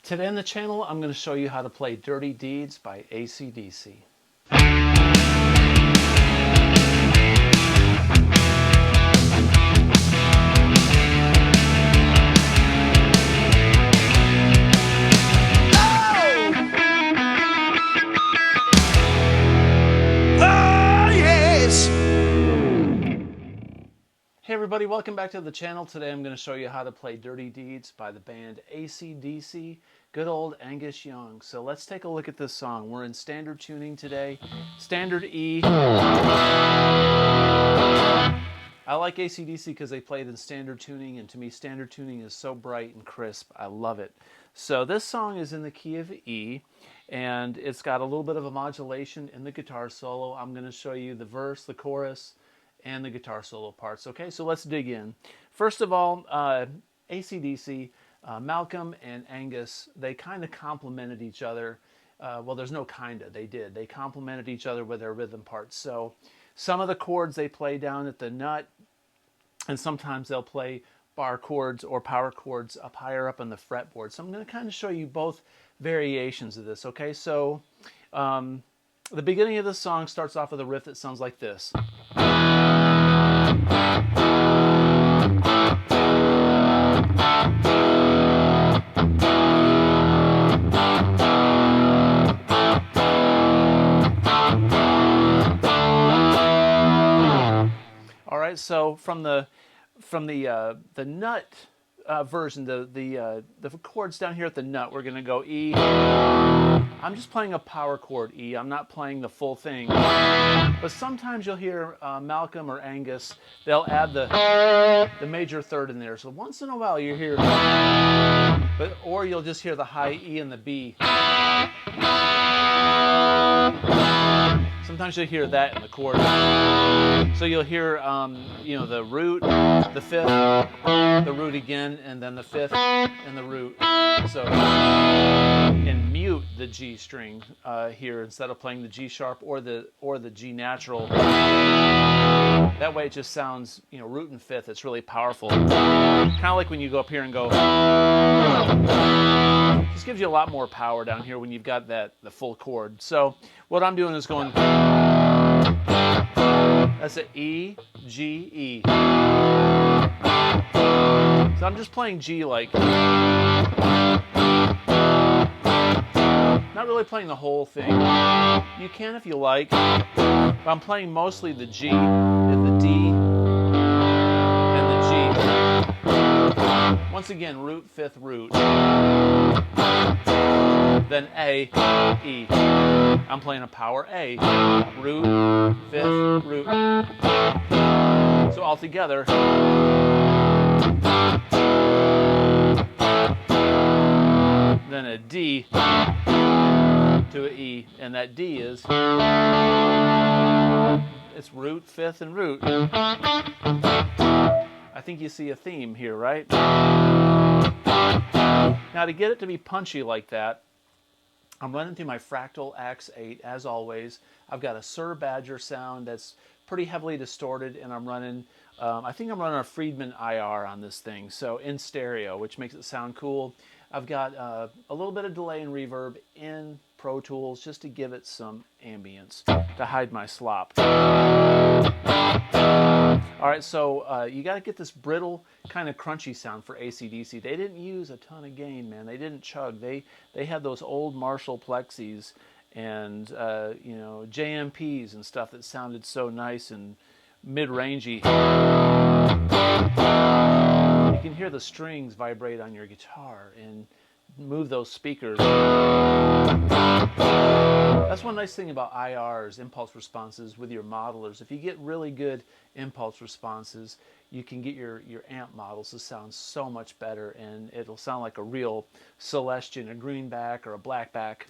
Today on the channel, I'm going to show you how to play Dirty Deeds by AC/DC. Hey everybody, welcome back to the channel. Today I'm going to show you how to play Dirty Deeds by the band AC/DC, good old Angus Young. So let's take a look at this song. We're in standard tuning today, standard E. I like AC/DC because they play it in standard tuning, and to me standard tuning is so bright and crisp. I love it. So this song is in the key of E, and it's got a little bit of a modulation in the guitar solo. I'm going to show you the verse, the chorus, and the guitar solo parts. Okay, so let's dig in. First of all, AC/DC, Malcolm and Angus, they kind of complemented each other. Well, there's no kinda, they did. They complemented each other with their rhythm parts. So some of the chords they play down at the nut, and sometimes they'll play bar chords or power chords up higher up on the fretboard. So I'm going to kind of show you both variations of this. Okay, so the beginning of the song starts off with a riff that sounds like this. All right, so from the nut version, the chords down here at the nut, we're going to go E. I'm just playing a power chord E. I'm not playing the full thing. But sometimes you'll hear Malcolm or Angus, they'll add the major third in there. So once in a while you hear, or you'll just hear the high E and the B. Sometimes you'll hear that in the chord. So you'll hear, the root, the fifth, the root again, and then the fifth, and the root. So, and mute the G string here instead of playing the G sharp or the G natural. That way it just sounds, root and fifth. It's really powerful. Kind of like when you go up here and go. Just gives you a lot more power down here when you've got the full chord. So what I'm doing is going. That's an E, G, E. So I'm just playing G like. Not really playing the whole thing. You can if you like. But I'm playing mostly the G and the D and the G. Once again, root, fifth, root. Then A, E. I'm playing a power A. Root, fifth, root. So all together. Then a D to an E. And that D is, it's root, fifth, and root. I think you see a theme here, right? Now to get it to be punchy like that, I'm running through my Fractal Axe-8 as always. I've got a Sir Badger sound that's pretty heavily distorted, and I'm running, I think I'm running a Friedman IR on this thing, so in stereo, which makes it sound cool. I've got a little bit of delay and reverb in Pro Tools just to give it some ambience, to hide my slop. All right, so you got to get this brittle, kind of crunchy sound for AC/DC. They didn't use a ton of gain, man. They didn't chug. They had those old Marshall Plexis and JMPs and stuff that sounded so nice and mid-rangey. You can hear the strings vibrate on your guitar and move those speakers. That's one nice thing about IRs, impulse responses, with your modelers. If you get really good impulse responses, you can get your amp models to sound so much better, and it'll sound like a real Celestion, a greenback or a blackback.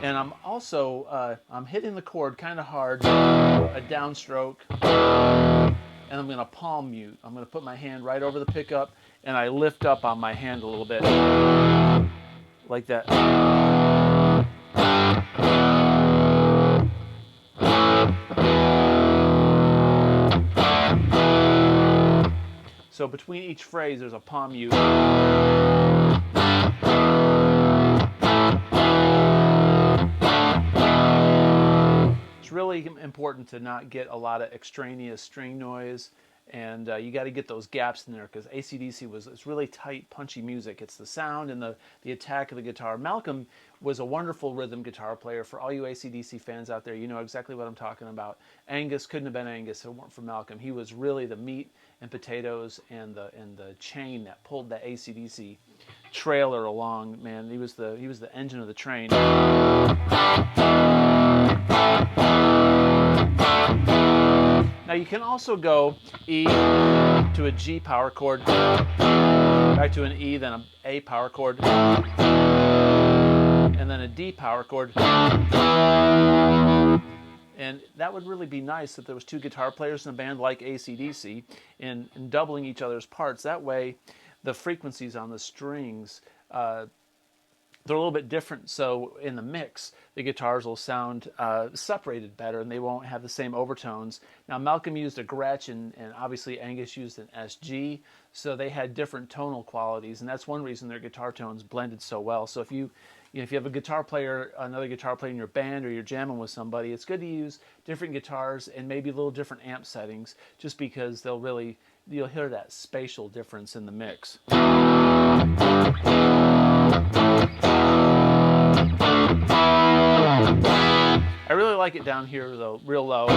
And I'm also, I'm hitting the chord kind of hard, a downstroke, and I'm going to palm mute. I'm going to put my hand right over the pickup, and I lift up on my hand a little bit, like that. So between each phrase, there's a palm mute. It's really important to not get a lot of extraneous string noise, and you got to get those gaps in there, because AC/DC it's really tight, punchy music. It's the sound and the attack of the guitar. Malcolm was a wonderful rhythm guitar player. For all you AC/DC fans out there, you know exactly what I'm talking about. Angus couldn't have been Angus if it weren't for Malcolm. He was really the meat and potatoes and the chain that pulled that AC/DC trailer along. Man, he was the engine of the train. Now you can also go E to a G power chord, back to an E, then an A power chord, and then a D power chord. And that would really be nice if there was two guitar players in a band like AC/DC and doubling each other's parts. That way the frequencies on the strings, they're a little bit different, so in the mix, the guitars will sound separated better, and they won't have the same overtones. Now, Malcolm used a Gretsch, and obviously Angus used an SG, so they had different tonal qualities, and that's one reason their guitar tones blended so well. So if you have a guitar player, another guitar player in your band, or you're jamming with somebody, it's good to use different guitars and maybe a little different amp settings, just because you'll hear that spatial difference in the mix. I really like it down here though, real low.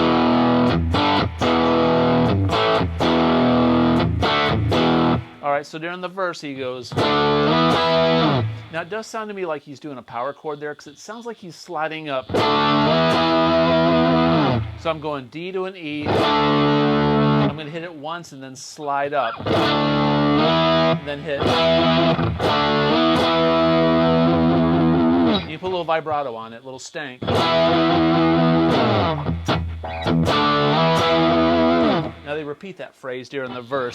Alright, so during the verse he goes. Now it does sound to me like he's doing a power chord there, because it sounds like he's sliding up. So I'm going D to an E. I'm going to hit it once and then slide up. And then hit. You put a little vibrato on it, a little stank. Now they repeat that phrase during the verse.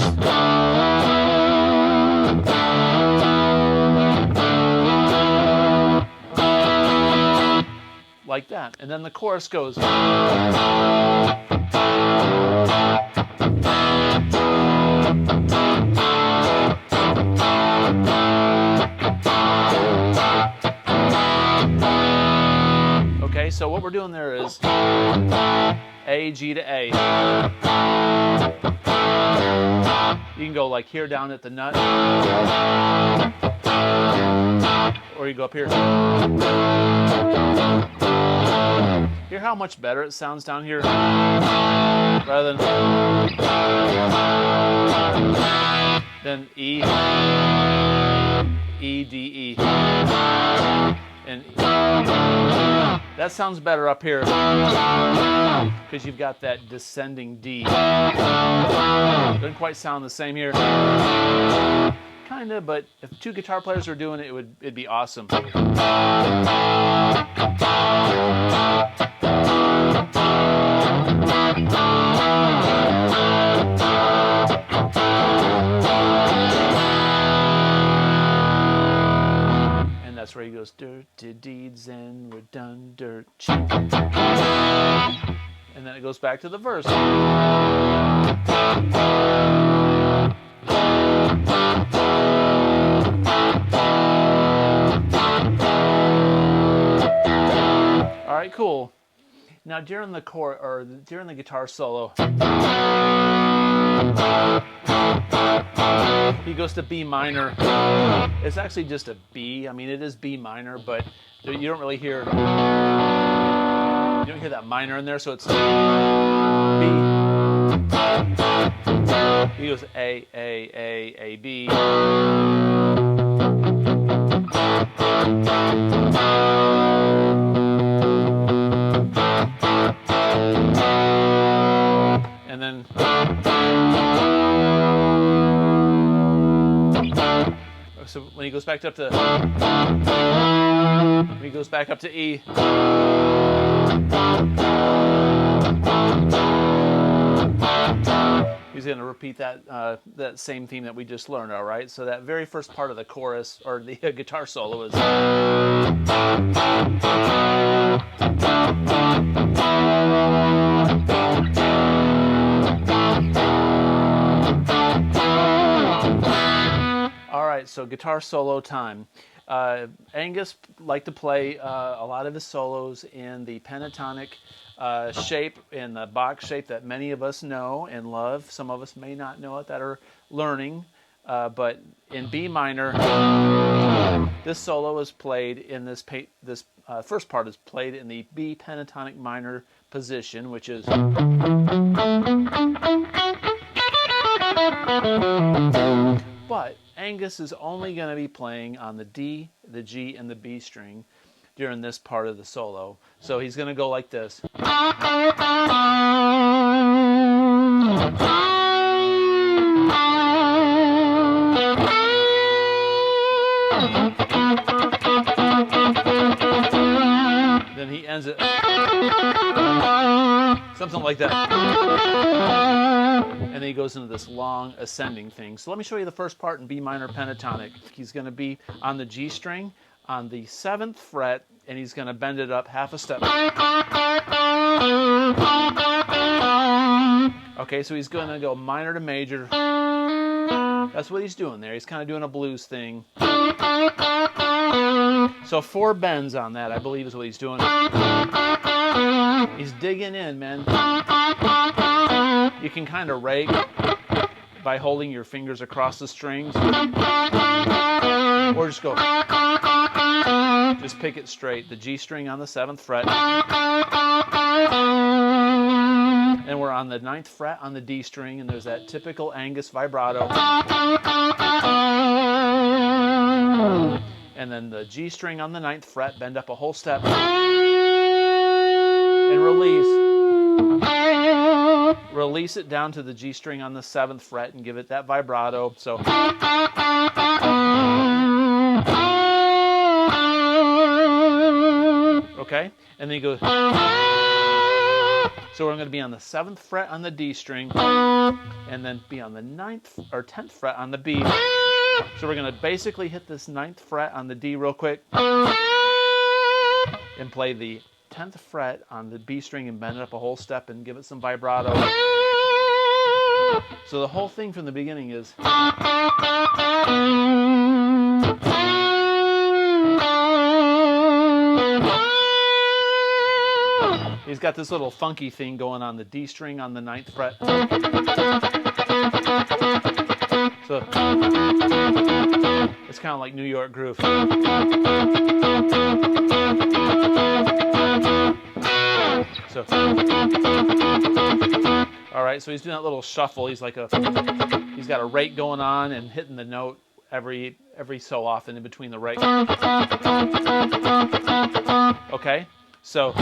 Like that. And then the chorus goes. Okay, so what we're doing there is A, G to A. You can go like here down at the nut, or you go up here. Hear how much better it sounds down here rather than E, E, D, E. And that sounds better up here because you've got that descending D. Doesn't quite sound the same here. Kinda, but if two guitar players were doing it, it'd be awesome. That's where he goes, dirty deeds and we're done dirt cheap. And then it goes back to the verse. All right, cool. Now during the during the guitar solo, he goes to B minor. It's actually just a B. I mean, it is B minor, but you don't really hear. You don't hear that minor in there, so it's B. He goes A, B. And then. So when he goes back up to, when he goes back up to E, he's going to repeat that that same theme that we just learned. All right. So that very first part of the chorus or the guitar solo is. right, so guitar solo time. Angus liked to play a lot of his solos in the pentatonic shape, in the box shape that many of us know and love. Some of us may not know it that are learning, but in B minor, this solo is played in this first part is played in the B pentatonic minor position, which is. But Angus is only going to be playing on the D, the G, and the B string during this part of the solo. So he's going to go like this. Then he ends it something like that. And then he goes into this long ascending thing. So let me show you the first part in B minor pentatonic. He's going to be on the G string on the 7th fret, and he's going to bend it up half a step. Okay, so he's going to go minor to major. That's what he's doing there. He's kind of doing a blues thing. So 4 bends on that, I believe, is what he's doing. He's digging in, man. You can kind of rake by holding your fingers across the strings. Or just go. Just pick it straight. The G string on the 7th fret. And we're on the 9th fret on the D string, and there's that typical Angus vibrato. And then the G string on the 9th fret, bend up a whole step. And release. Release it down to the G string on the 7th fret and give it that vibrato. So. Okay? And then you go. So we're going to be on the 7th fret on the D string, and then be on the 9th or 10th fret on the B. So we're going to basically hit this 9th fret on the D real quick, and play the 10th fret on the B string and bend it up a whole step and give it some vibrato. So the whole thing from the beginning is. He's got this little funky thing going on the D string on the 9th fret. So it's kind of like New York groove. So, all right, so he's doing that little shuffle. He's got a rake going on and hitting the note every so often in between the rake. Okay, so.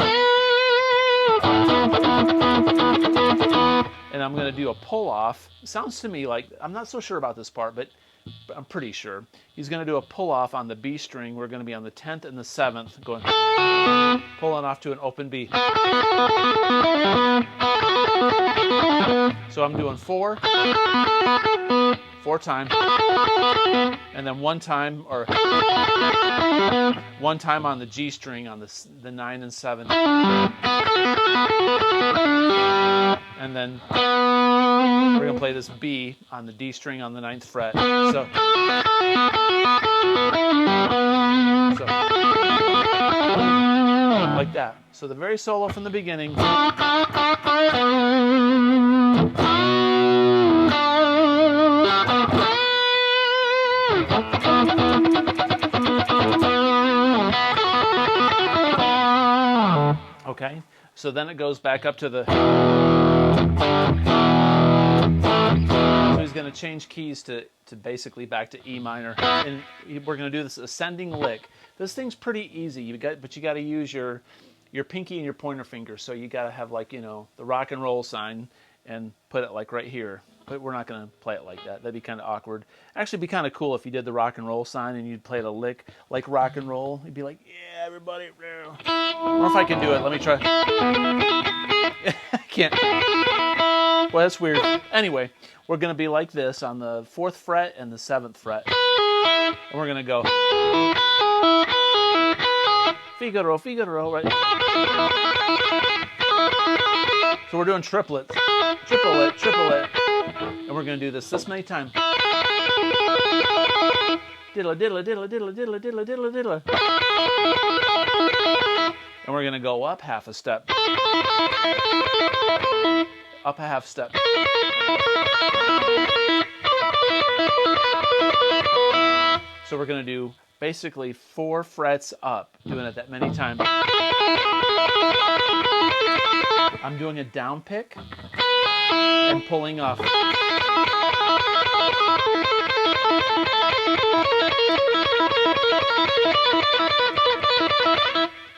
And I'm going to do a pull off. Sounds to me like, I'm not so sure about this part, but I'm pretty sure. He's going to do a pull off on the B string. We're going to be on the 10th and the 7th, going pulling off to an open B. So I'm doing 4 times, and then one time on the G string on the 9 and 7. And then we're going to play this B on the D string on the 9th fret. So like that. So the very solo from the beginning. Okay, so then it goes back up to the. So he's going to change keys to basically back to E minor, and we're going to do this ascending lick. This thing's pretty easy. But you got to use your pinky and your pointer finger. So you got to have, like, the rock and roll sign and put it like right here. But we're not going to play it like that. That'd be kind of awkward. Actually, it'd be kind of cool if you did the rock and roll sign and you'd play the lick like rock and roll. You'd be like, yeah, everybody. I don't know if I can do it. Let me try. I can't. Well, that's weird. Anyway, we're going to be like this on the 4th fret and the 7th fret. And we're going to go. Figaro, Figaro, right? So we're doing triplets. Triplet, triplet. And we're going to do this many times. diddle, diddle, diddle, diddle, diddle, diddle, diddle, diddle. And we're going to go up half a step. Up a half step. So we're going to do basically 4 frets up, doing it that many times. I'm doing a down pick and pulling off.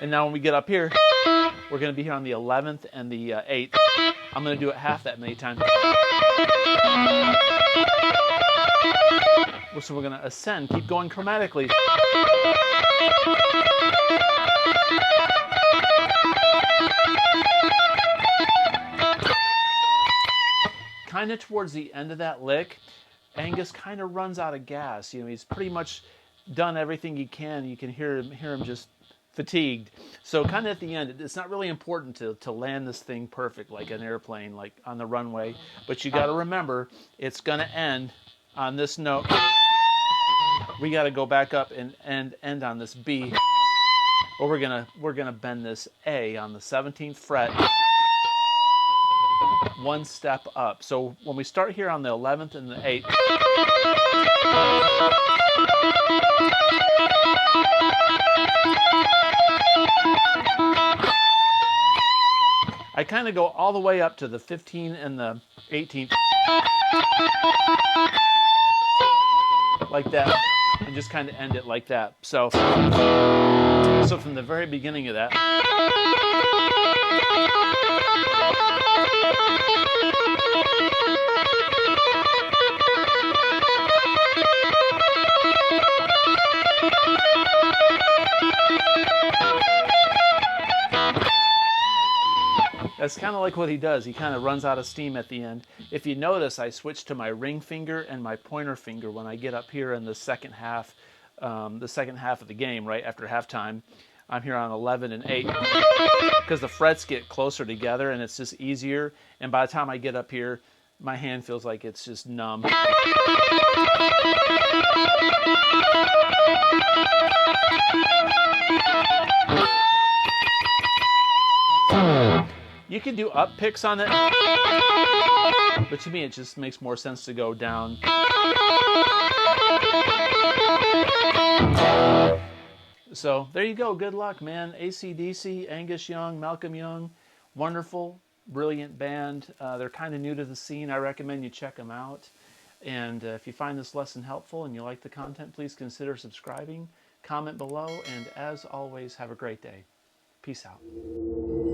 And now when we get up here, we're going to be here on the 11th and the 8th. I'm going to do it half that many times. So we're going to ascend, keep going chromatically. Kind of towards the end of that lick, Angus kind of runs out of gas. You know, he's pretty much done everything he can. You can hear him just fatigued. So kind of at the end, it's not really important to land this thing perfect like an airplane, like on the runway. But you got to remember, it's going to end on this note. We got to go back up and end on this B. Or we're gonna bend this A on the 17th fret. 1 step up. So when we start here on the 11th and the 8th, I kind of go all the way up to the 15th and the 18th, like that, and just kind of end it like that. So from the very beginning of that, that's kind of like what he does. He kind of runs out of steam at the end. If you notice, I switch to my ring finger and my pointer finger when I get up here in the second half of the game, right after halftime. I'm here on 11 and 8 because the frets get closer together and it's just easier. And by the time I get up here, my hand feels like it's just numb. You can do up picks on it, but to me it just makes more sense to go down. So there you go. Good luck, man. AC/DC, Angus Young, Malcolm Young, wonderful, brilliant band. They're kind of new to the scene. I recommend you check them out. And if you find this lesson helpful and you like the content, please consider subscribing, comment below, and as always, have a great day. Peace out.